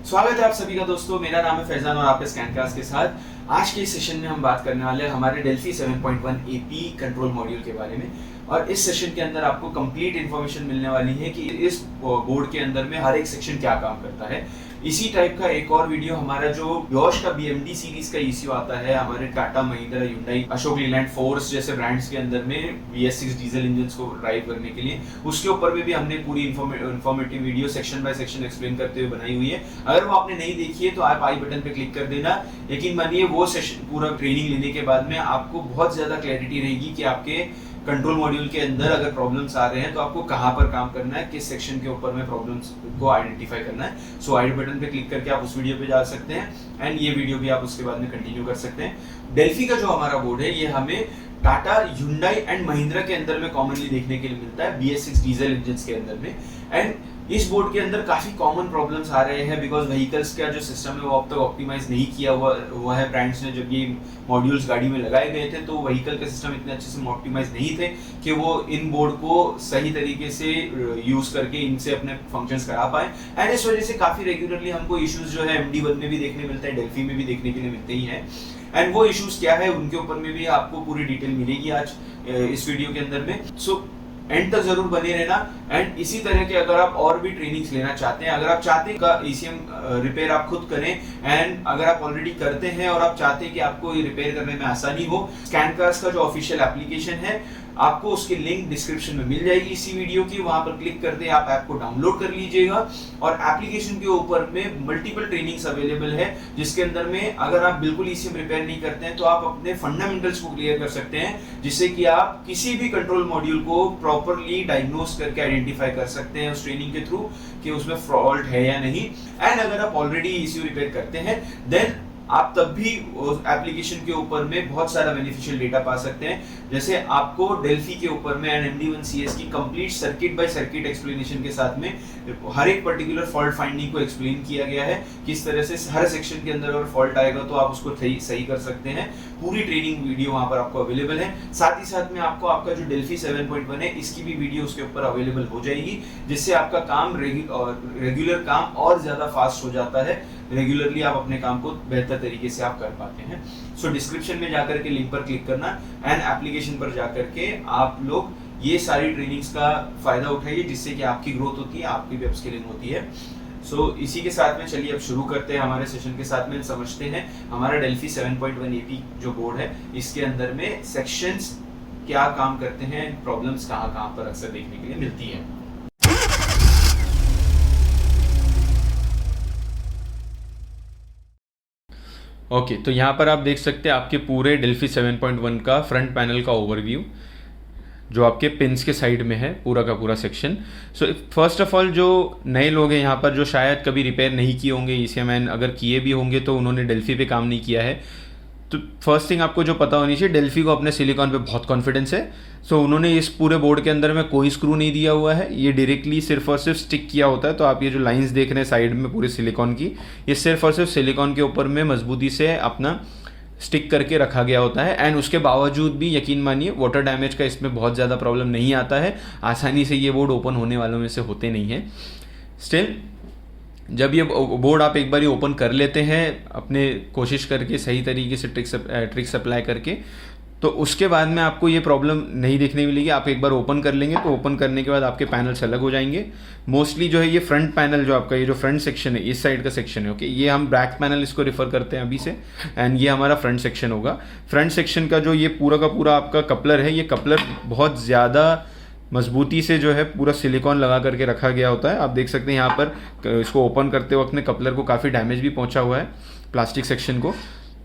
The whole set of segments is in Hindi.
स्वागत है आप सभी का दोस्तों। मेरा नाम है फैजान और आपके स्कैन क्लास के साथ आज के इस सेशन में हम बात करने वाले हैं हमारे डेल्फी 7.1 एपी कंट्रोल मॉड्यूल के बारे में। और इस सेशन के अंदर आपको कंप्लीट इन्फॉर्मेशन मिलने वाली है कि इस बोर्ड के अंदर में हर एक सेक्शन क्या काम करता है। इसी टाइप का एक और वीडियो हमारा जो यॉश का BMD सीरीज का ECU आता है हमारे टाटा, महिंद्रा, hyundai, अशोक लीलैंड, फोर्स जैसे ब्रांड्स के अंदर में BS6 डीजल इंजन को ड्राइव करने के लिए, उसके ऊपर भी हमने पूरी informative video section by section explain करते हुए बनाई हुई है। अगर वो आपने नहीं देखी है तो आप आई बटन पे क्लिक कर देना। यकीन मानिए वो सेशन पूरा ट्रेनिंग लेने के बाद में आपको बहुत ज्यादा क्लैरिटी रहेगी कि आपके कंट्रोल मॉड्यूल के अंदर अगर प्रॉब्लम्स आ रहे हैं तो आपको कहां पर काम करना है, किस सेक्शन के ऊपर में प्रॉब्लम्स को आइडेंटिफाई करना है। सो आई बटन पे क्लिक करके आप उस वीडियो पे जा सकते हैं एंड ये वीडियो भी आप उसके बाद में कंटिन्यू कर सकते हैं। डेल्फी का जो हमारा बोर्ड है ये हमें टाटा, hyundai एंड महिंद्रा के अंदर में कॉमनली देखने के लिए मिलता है BS6 डीजल इंजन के अंदर में। एंड इस बोर्ड के अंदर काफी कॉमन प्रॉब्लम्स आ रहे हैं बिकॉज व्हीकल्स का जो सिस्टम है वो अब तक ऑप्टिमाइज नहीं किया हुआ है। ब्रांड्स ने जब ये मॉड्यूल्स गाड़ी में लगाए गए थे तो व्हीकल के सिस्टम इतने अच्छे से ऑप्टिमाइज नहीं थे कि वो इन बोर्ड को सही तरीके से यूज करके इनसे अपने फंक्शंस करा पाए। एंड इस वजह से काफी रेगुलरली हमको इश्यूज जो है MD1 में भी देखने मिलते हैं, डेल्फी में भी देखने के लिए मिलते ही हैं। एंड वो इश्यूज क्या है उनके ऊपर में भी आपको पूरी डिटेल मिलेगी आज इस वीडियो के अंदर में। सो एंड तक जरूर बने रहना। एंड इसी तरह के अगर आप और भी ट्रेनिंग्स लेना चाहते हैं, अगर आप चाहते हैं का ECM रिपेयर आप खुद करें एंड अगर आप ऑलरेडी करते हैं और आप चाहते हैं कि आपको ये रिपेयर करने में आसानी हो, स्कैन क्लास का जो ऑफिशियल एप्लीकेशन है आपको उसकी लिंक डिस्क्रिप्शन में मिल जाएगी इसी वीडियो की। वहां पर क्लिक करते आप ऐप को डाउनलोड कर लीजिएगा और एप्लीकेशन के ऊपर में मल्टीपल ट्रेनिंग्स अवेलेबल है जिसके अंदर में अगर आप बिल्कुल ECM रिपेयर नहीं करते हैं तो आप अपने फंडामेंटल्स को क्लियर कर सकते हैं जिससे कि आप किसी भी कंट्रोल मॉड्यूल को प्रॉपरली डायग्नोस करके आइडेंटिफाई कर सकते हैं उस ट्रेनिंग के थ्रू कि उसमें फॉल्ट है या नहीं। एंड अगर आप ऑलरेडी ECU रिपेयर करते हैं देन आप तब भी एप्लीकेशन के ऊपर में बहुत सारा बेनिफिशियल डेटा पा सकते हैं। जैसे आपको डेल्फी के ऊपर में MD1 CS की complete circuit by circuit explanation के साथ में हर एक पर्टिकुलर फॉल्ट फाइंडिंग को एक्सप्लेन किया गया है, किस तरह से हर सेक्शन के अंदर अगर फॉल्ट आएगा तो आप उसको सही कर सकते हैं। पूरी ट्रेनिंग वीडियो वहां पर आपको अवेलेबल है। साथ ही साथ में आपको आपका जो डेल्फी 7.1 है इसकी भी वीडियो उसके ऊपर अवेलेबल हो जाएगी जिससे आपका काम रेगुलर काम और ज्यादा फास्ट हो जाता है। रेगुलरली आप अपने काम को बेहतर तरीके से आप कर पाते हैं। सो डिस्क्रिप्शन में जाकर के लिंक पर क्लिक करना एंड एप्लीकेशन पर जाकर के आप लोग ये सारी ट्रेनिंग्स का फायदा उठाइए जिससे कि आपकी ग्रोथ होती है, आपकी भी अपस्किलिंग होती है। सो इसी के साथ में चलिए अब शुरू करते हैं हमारे सेशन के साथ में। समझते हैं हमारा डेल्फी 7.1 एपी जो बोर्ड है इसके अंदर में सेक्शंस क्या काम करते हैं, प्रॉब्लम्स कहाँ पर अक्सर देखने के लिए मिलती है। ओके, तो यहाँ पर आप देख सकते हैं आपके पूरे डेल्फी 7.1 का फ्रंट पैनल का ओवरव्यू जो आपके पिन्स के साइड में है, पूरा का पूरा section. So first of all जो नए लोग हैं यहाँ पर जो शायद कभी रिपेयर नहीं किए होंगे ECM, अगर किए भी होंगे तो उन्होंने डेल्फी पे काम नहीं किया है, तो फर्स्ट थिंग आपको जो पता होनी चाहिए, डेल्फी को अपने सिलिकॉन पे बहुत कॉन्फिडेंस है। सो उन्होंने इस पूरे बोर्ड के अंदर में कोई स्क्रू नहीं दिया हुआ है, ये डायरेक्टली सिर्फ और सिर्फ स्टिक किया होता है। तो आप ये जो लाइंस देख रहे हैं साइड में पूरे सिलिकॉन की, ये सिर्फ और सिर्फ सिलिकॉन के ऊपर में मजबूती से अपना स्टिक करके रखा गया होता है। एंड उसके बावजूद भी यकीन मानिए वाटर डैमेज का इसमें बहुत ज़्यादा प्रॉब्लम नहीं आता है, आसानी से ये बोर्ड ओपन होने वालों में से होते नहीं हैं। स्टिल जब ये बोर्ड आप एक बार ही ओपन कर लेते हैं अपने कोशिश करके सही तरीके से ट्रिक्स अप्लाई करके, तो उसके बाद में आपको ये प्रॉब्लम नहीं देखने मिलेगी। आप एक बार ओपन कर लेंगे तो ओपन करने के बाद आपके पैनल्स अलग हो जाएंगे। मोस्टली जो है ये फ्रंट पैनल जो आपका ये जो फ्रंट सेक्शन है, इस साइड का सेक्शन है, ओके, ये हम बैक पैनल इसको रेफर करते हैं अभी से। एंड ये हमारा फ्रंट सेक्शन होगा। फ्रंट सेक्शन का जो ये पूरा का पूरा आपका कपलर है, ये कपलर बहुत ज़्यादा मजबूती से जो है पूरा सिलिकॉन लगा करके रखा गया होता है। आप देख सकते हैं यहाँ पर इसको ओपन करते वक्त में कपलर को काफ़ी डैमेज भी पहुँचा हुआ है, प्लास्टिक सेक्शन को।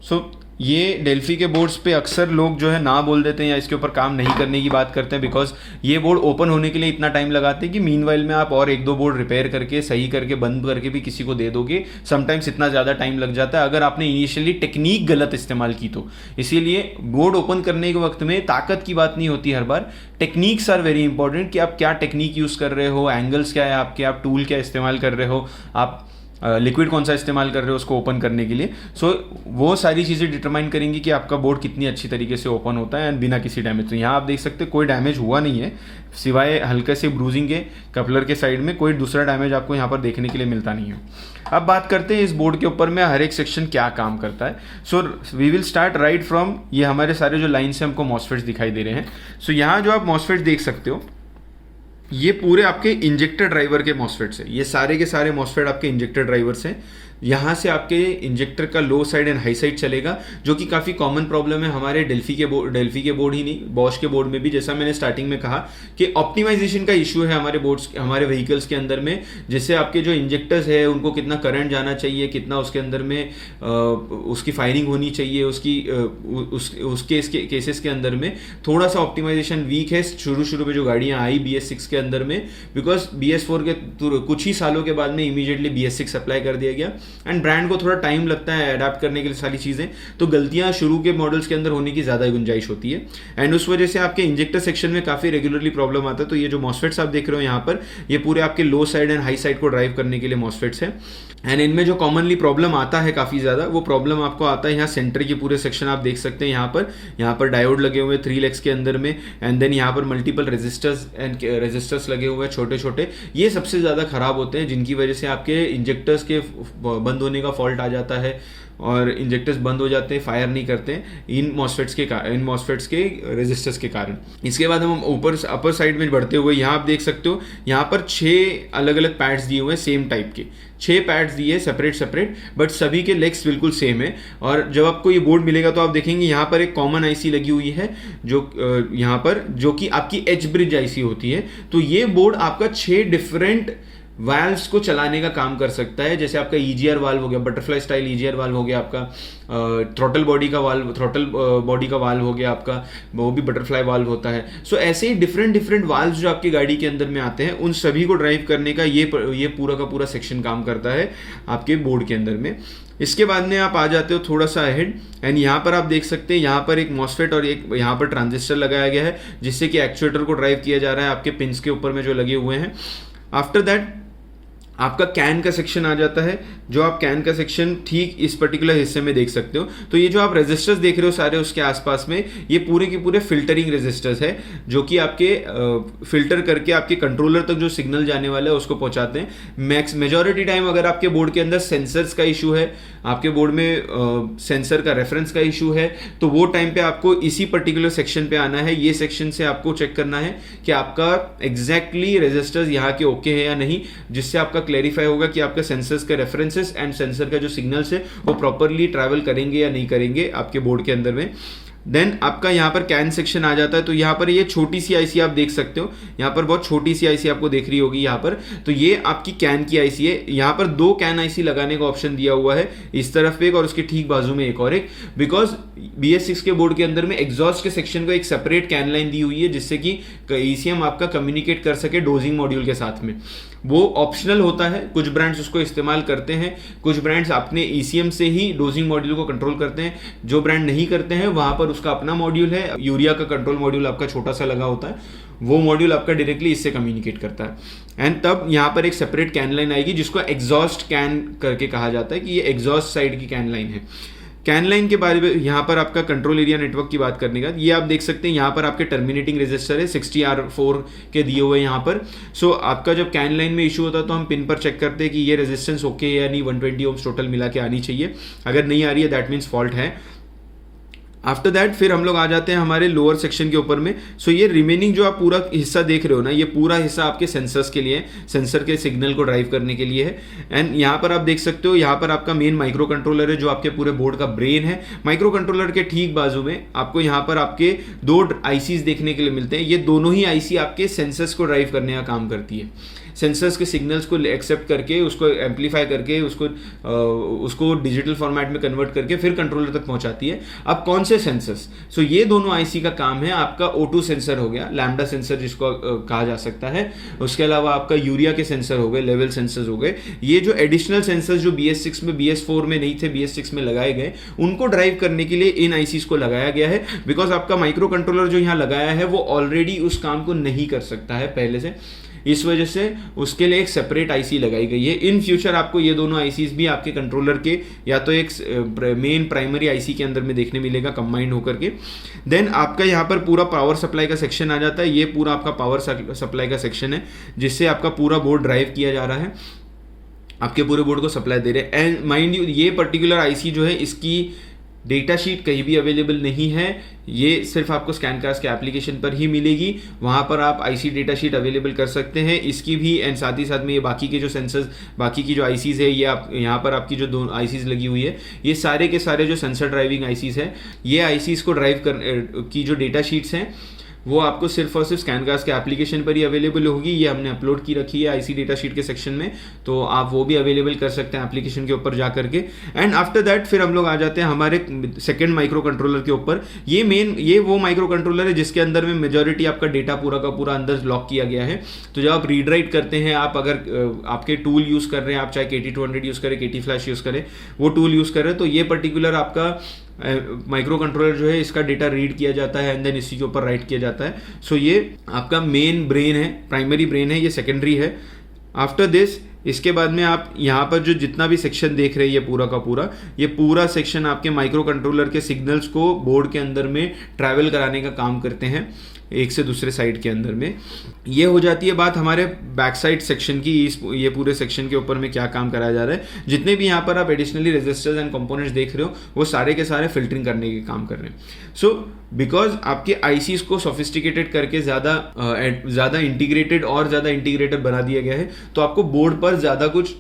सो ये डेल्फी के बोर्ड्स पे अक्सर लोग जो है ना बोल देते हैं या इसके ऊपर काम नहीं करने की बात करते हैं बिकॉज ये बोर्ड ओपन होने के लिए इतना टाइम लगाते हैं कि मीनवाइल में आप और एक दो बोर्ड रिपेयर करके सही करके बंद करके भी किसी को दे दोगे, समटाइम्स इतना ज़्यादा टाइम लग जाता है अगर आपने इनिशियली टेक्निक गलत इस्तेमाल की तो। इसीलिए बोर्ड ओपन करने के वक्त में ताकत की बात नहीं होती, हर बार टेक्निक्स आर वेरी इंपॉर्टेंट कि आप क्या टेक्निक यूज़ कर रहे हो, एंगल्स क्या है आपके, आप टूल क्या इस्तेमाल कर रहे हो, आप लिक्विड कौन सा इस्तेमाल कर रहे हो उसको ओपन करने के लिए। सो वो सारी चीज़ें डिटरमाइन करेंगी कि आपका बोर्ड कितनी अच्छी तरीके से ओपन होता है एंड बिना किसी डैमेज। तो यहाँ आप देख सकते हैं कोई डैमेज हुआ नहीं है, सिवाय हल्के से ब्रूजिंग के कपलर के साइड में कोई दूसरा डैमेज आपको यहाँ पर देखने के लिए मिलता नहीं है। अब बात करते हैं इस बोर्ड के ऊपर में हर एक सेक्शन क्या काम करता है। So we will start right from, ये हमारे सारे जो लाइन से हमको मॉसफेट्स दिखाई दे रहे हैं। सो यहाँ जो आप मॉसफेट्स देख सकते हो ये पूरे आपके इंजेक्टर ड्राइवर के मॉसफेट्स है, ये सारे के सारे मॉसफेट आपके इंजेक्टर ड्राइवर्स हैं। यहाँ से आपके इंजेक्टर का लो साइड एंड हाई साइड चलेगा, जो कि काफ़ी कॉमन प्रॉब्लम है हमारे डेल्फी के बोर्ड ही नहीं, बॉश के बोर्ड में भी। जैसा मैंने स्टार्टिंग में कहा कि ऑप्टिमाइजेशन का इशू है हमारे बोर्ड्स, हमारे व्हीकल्स के अंदर में, जिससे आपके जो इंजेक्टर्स है उनको कितना करंट जाना चाहिए, कितना उसके अंदर में उसकी फायरिंग होनी चाहिए, उसके केसेस के अंदर में थोड़ा सा ऑप्टिमाइजेशन वीक है शुरू में जो गाड़ियाँ आई BS6 के अंदर में, बिकॉज BS4 के कुछ ही सालों के बाद में इमीडिएटली BS6 अप्लाई कर दिया गया एंड ब्रांड को थोड़ा टाइम लगता है अडेप्ट करने के लिए सारी चीज़ें, तो गलतियां शुरू के मॉडल्स के अंदर होने की ज़्यादा गुंजाइश होती है एंड उस वजह से आपके इंजेक्टर सेक्शन में काफ़ी रेगुलरली प्रॉब्लम आता है। तो ये जो मॉसफेट्स आप देख रहे हो यहाँ पर, ये पूरे आपके लो साइड एंड हाई साइड को ड्राइव करने के लिए मॉसफेट्स है एंड इनमें जो कॉमनली प्रॉब्लम आता है काफ़ी ज़्यादा, वो प्रॉब्लम आपको आता है यहाँ सेंटर के पूरे सेक्शन आप देख सकते हैं। यहाँ पर डायोड लगे हुए 3 लेग्स के अंदर में एंड देन यहाँ पर मल्टीपल रेजिस्टर्स लगे हुए हैं छोटे छोटे, ये सबसे ज़्यादा खराब होते हैं, जिनकी वजह से आपके इंजेक्टर्स के बंद होने का फॉल्ट आ जाता है और इंजेक्टर्स बंद हो जाते हैं, फायर नहीं करते हैं इन मॉसफेट्स के रेजिस्टर्स के कारण। इसके बाद हम ऊपर अपर साइड में बढ़ते हुए यहाँ आप देख सकते हो, यहाँ पर 6 अलग अलग पैड्स दिए हुए हैं सेम टाइप के, 6 पैड्स दिए सेपरेट, बट सभी के लेग्स बिल्कुल सेम है। और जब आपको ये बोर्ड मिलेगा तो आप देखेंगे यहाँ पर एक कॉमन आईसी लगी हुई है जो यहाँ पर, जो कि आपकी एच ब्रिज आईसी होती है। तो ये बोर्ड आपका 6 डिफरेंट वाल्व्स को चलाने का काम कर सकता है, जैसे आपका EGR वाल्व हो गया, बटरफ्लाई स्टाइल EGR वाल्व हो गया आपका, थ्रॉटल बॉडी का वाल्व हो गया आपका, वो भी बटरफ्लाई वाल्व होता है। सो ऐसे ही डिफरेंट वाल्व्स जो आपकी गाड़ी के अंदर में आते हैं, उन सभी को ड्राइव करने का ये पूरा का पूरा सेक्शन काम करता है आपके बोर्ड के अंदर में। इसके बाद में आप आ जाते हो थोड़ा सा अहेड एंड यहाँ पर आप देख सकते हैं यहाँ पर एक मॉसफेट और एक यहाँ पर ट्रांजिस्टर लगाया गया है, जिससे कि एक्चुएटर को ड्राइव किया जा रहा है आपके पिंस के ऊपर में जो लगे हुए हैं। आफ्टर दैट आपका कैन का सेक्शन आ जाता है, जो आप कैन का सेक्शन ठीक इस पर्टिकुलर हिस्से में देख सकते हो। तो ये जो आप रेजिस्टर्स देख रहे हो सारे उसके आसपास में, ये पूरे के पूरे फिल्टरिंग रेजिस्टर्स है, जो कि आपके फिल्टर करके आपके कंट्रोलर तक जो सिग्नल जाने वाला है उसको पहुंचाते हैं। मेजॉरिटी टाइम अगर आपके बोर्ड के अंदर सेंसर्स का इशू है, आपके बोर्ड में सेंसर का रेफरेंस का इशू है, तो वो टाइम पे आपको इसी पर्टिकुलर सेक्शन पे आना है। ये सेक्शन से आपको चेक करना है कि आपका एग्जैक्टली रेजिस्टर्स यहाँ के ओके है या नहीं, जिससे आपका क्लैरिफाई होगा कि आपका सेंसर्स के रेफरेंसेस एंड सेंसर का जो सिग्नल्स है वो प्रॉपरली ट्रैवल करेंगे या नहीं करेंगे आपके बोर्ड के अंदर में। देन आपका यहाँ पर कैन सेक्शन आ जाता है। तो यहाँ पर ये छोटी सी आईसी आप देख सकते हो, यहाँ पर बहुत छोटी सी आईसी आपको देख रही होगी यहाँ पर, तो ये आपकी कैन की आईसी है। यहाँ पर 2 कैन आईसी लगाने का ऑप्शन दिया हुआ है, इस तरफ एक और उसके ठीक बाजू में एक और एक, बिकॉज BS6 के बोर्ड के अंदर में एग्जॉस्ट के सेक्शन को एक सेपरेट कैन लाइन दी हुई है, जिससे कि ECM आपका कम्युनिकेट कर सके डोजिंग मॉड्यूल के साथ में। वो ऑप्शनल होता है, कुछ ब्रांड्स उसको इस्तेमाल करते हैं, कुछ ब्रांड्स अपने ECM से ही डोजिंग मॉड्यूल को कंट्रोल करते हैं। जो ब्रांड नहीं करते हैं वहां पर उसका अपना मॉड्यूल है, यूरिया का कंट्रोल मॉड्यूल आपका छोटा सा लगा होता है, वो मॉड्यूल आपका डायरेक्टली इससे कम्युनिकेट करता है। एंड तब यहाँ पर एक सेपरेट कैन लाइन आएगी, जिसको एग्जॉस्ट कैन करके कहा जाता है कि ये एग्जॉस्ट साइड की कैन लाइन है। कैन लाइन के बारे में यहाँ पर आपका कंट्रोल एरिया नेटवर्क की बात करने का, ये आप देख सकते हैं यहाँ पर आपके टर्मिनेटिंग रजिस्टर है 60R4 के दिए हुए यहाँ पर। सो आपका जब कैन लाइन में इशू होता है तो हम पिन पर चेक करते हैं कि ये रेजिस्टेंस ओके है या नहीं, 120 ओम्स टोटल मिला के आनी चाहिए, अगर नहीं आ रही है दैट मीन्स फॉल्ट है। आफ्टर दैट फिर हम लोग आ जाते हैं हमारे लोअर सेक्शन के ऊपर में। सो ये रिमेनिंग जो आप पूरा हिस्सा देख रहे हो ना, ये पूरा हिस्सा आपके सेंसर्स के लिए, सेंसर के सिग्नल को ड्राइव करने के लिए है। एंड यहाँ पर आप देख सकते हो, यहाँ पर आपका मेन माइक्रो कंट्रोलर है, जो आपके पूरे बोर्ड का ब्रेन है। माइक्रो कंट्रोलर के ठीक बाजू में आपको यहाँ पर आपके 2 आईसीज देखने के लिए मिलते हैं। ये दोनों ही आईसी आपके सेंसर्स को ड्राइव करने का काम करती है, सेंसर्स के सिग्नल्स को एक्सेप्ट करके, उसको एम्पलीफाई करके, उसको डिजिटल फॉर्मेट में कन्वर्ट करके फिर कंट्रोलर तक पहुंचाती है। अब कौन से सेंसर्स? सो ये दोनों आईसी का काम है। आपका O2 सेंसर हो गया, लैम्डा सेंसर जिसको कहा जा सकता है, उसके अलावा आपका यूरिया के सेंसर हो गए, लेवल सेंसर्स हो गए। ये जो एडिशनल सेंसर्स जो BS6 में, BS4 में नहीं थे, BS6 में लगाए गए, उनको ड्राइव करने के लिए इन आईसीज को लगाया गया है। बिकॉज आपका माइक्रो कंट्रोलर जो यहाँ लगाया है वो ऑलरेडी उस काम को नहीं कर सकता है पहले से, इस वजह से उसके लिए एक सेपरेट आईसी लगाई गई है। इन फ्यूचर आपको ये दोनों आईसीज भी आपके कंट्रोलर के या तो एक मेन प्राइमरी आईसी के अंदर में देखने मिलेगा कंबाइंड होकर के। देन आपका यहाँ पर पूरा पावर सप्लाई का सेक्शन आ जाता है। ये पूरा आपका पावर सप्लाई का सेक्शन है जिससे आपका पूरा बोर्ड ड्राइव किया जा रहा है, आपके पूरे बोर्ड को सप्लाई दे रहे हैं। एंड माइंड यू, ये पर्टिकुलर आईसी जो है इसकी डेटा शीट कहीं भी अवेलेबल नहीं है, ये सिर्फ आपको स्कैनकास्ट के एप्लीकेशन पर ही मिलेगी। वहाँ पर आप आईसी डेटा शीट अवेलेबल कर सकते हैं इसकी भी। एंड साथ ही साथ में ये बाकी के जो सेंसर्स, बाकी की जो आईसीज है, ये आप यहाँ पर आपकी जो दो आईसीज लगी हुई है, ये सारे के सारे जो सेंसर ड्राइविंग आईसीज है, ये आईसीज को ड्राइव कर की जो डेटा शीट्स हैं वो आपको सिर्फ और सिर्फ स्कैनकास्ट के एप्लीकेशन पर ही अवेलेबल होगी। ये हमने अपलोड की रखी है आईसी डेटा शीट के सेक्शन में, तो आप वो भी अवेलेबल कर सकते हैं एप्लीकेशन के ऊपर जा करके। एंड आफ्टर दैट फिर हम लोग आ जाते हैं हमारे सेकंड माइक्रो कंट्रोलर के ऊपर। ये वो माइक्रो कंट्रोलर है जिसके अंदर में मेजॉरिटी आपका डेटा पूरा का पूरा अंदर लॉक किया गया है। तो जब आप रीड राइट करते हैं, आप अगर आपके टूल यूज़ कर रहे हैं, आप चाहे KT200 यूज़ करें, KT फ्लैश यूज़ करें, वो टूल यूज़ करें, तो ये पर्टिकुलर आपका माइक्रो कंट्रोलर जो है इसका डेटा रीड किया जाता है एंड देन इसी के ऊपर राइट किया जाता है। सो ये आपका मेन ब्रेन है, प्राइमरी ब्रेन है, ये सेकेंडरी है। आफ्टर दिस, इसके बाद में आप यहाँ पर जो जितना भी सेक्शन देख रहे हैं, ये पूरा का पूरा, ये पूरा सेक्शन आपके माइक्रो कंट्रोलर के सिग्नल्स को बोर्ड के अंदर में ट्रैवल कराने का काम करते हैं एक से दूसरे साइड के अंदर में। ये हो जाती है बात हमारे बैक साइड सेक्शन की। ये पूरे सेक्शन के ऊपर में क्या काम कराया जा रहा है, जितने भी यहाँ पर आप एडिशनली रेजिस्टर्स एंड कंपोनेंट्स देख रहे हो, वो सारे के सारे फिल्टरिंग करने के काम कर रहे हैं। सो बिकॉज आपके आईसीज को सोफिस्टिकेटेड करके ज़्यादा इंटीग्रेटेड और ज़्यादा इंटीग्रेटेड बना दिया गया है, तो आपको बोर्ड पर ज़्यादा कुछ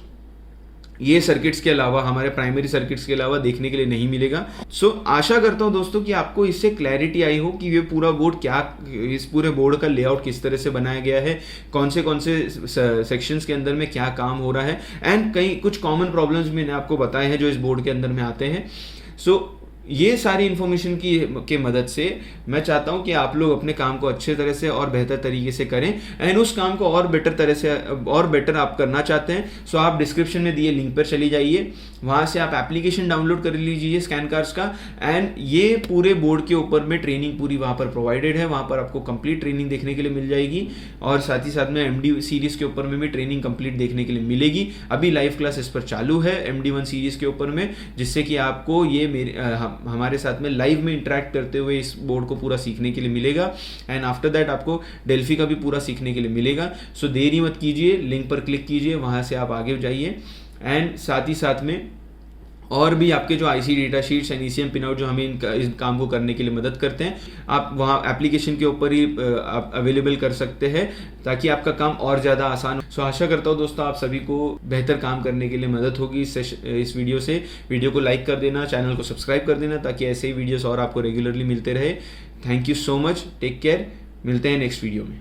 ये सर्किट्स के अलावा, हमारे प्राइमरी सर्किट्स के अलावा देखने के लिए नहीं मिलेगा। सो आशा करता हूं दोस्तों कि आपको इससे क्लैरिटी आई हो कि ये पूरा बोर्ड क्या, इस पूरे बोर्ड का लेआउट किस तरह से बनाया गया है, कौन से सेक्शंस के अंदर में क्या काम हो रहा है, एंड कई कुछ कॉमन प्रॉब्लम्स मैंने आपको बताए हैं जो इस बोर्ड के अंदर में आते हैं। सो ये सारी इन्फॉर्मेशन के मदद से मैं चाहता हूं कि आप लोग अपने काम को अच्छे तरह से और बेहतर तरीके से करें, एंड उस काम को और बेटर तरह से और बेटर आप करना चाहते हैं, सो आप डिस्क्रिप्शन में दिए लिंक पर चली जाइए, वहां से आप एप्लीकेशन डाउनलोड कर लीजिए स्कैनकास्ट का। एंड ये पूरे बोर्ड के ऊपर में ट्रेनिंग पूरी वहां पर प्रोवाइडेड है, वहां पर आपको कंप्लीट ट्रेनिंग देखने के लिए मिल जाएगी, और साथ ही साथ में MD सीरीज के ऊपर में भी ट्रेनिंग कंप्लीट देखने के लिए मिलेगी। अभी लाइव क्लास इस पर चालू है MD1 सीरीज के ऊपर में, जिससे कि आपको ये हमारे साथ में लाइव में इंटरेक्ट करते हुए इस बोर्ड को पूरा सीखने के लिए मिलेगा। एंड आफ्टर दैट आपको डेल्फी का भी पूरा सीखने के लिए मिलेगा। सो देरी मत कीजिए, लिंक पर क्लिक कीजिए, वहां से आप आगे जाइए। एंड साथ ही साथ में और भी आपके जो IC data sheets and ECM pinout जो हमें इस काम को करने के लिए मदद करते हैं, आप वहाँ एप्लीकेशन के ऊपर ही आप अवेलेबल कर सकते हैं, ताकि आपका काम और ज़्यादा आसान हो। सो आशा करता हूँ दोस्तों आप सभी को बेहतर काम करने के लिए मदद होगी इस वीडियो से। वीडियो को लाइक कर देना, चैनल को सब्सक्राइब कर देना, ताकि ऐसे ही वीडियोस और आपको रेगुलरली मिलते रहे। Thank you so much, take care, मिलते हैं नेक्स्ट वीडियो में।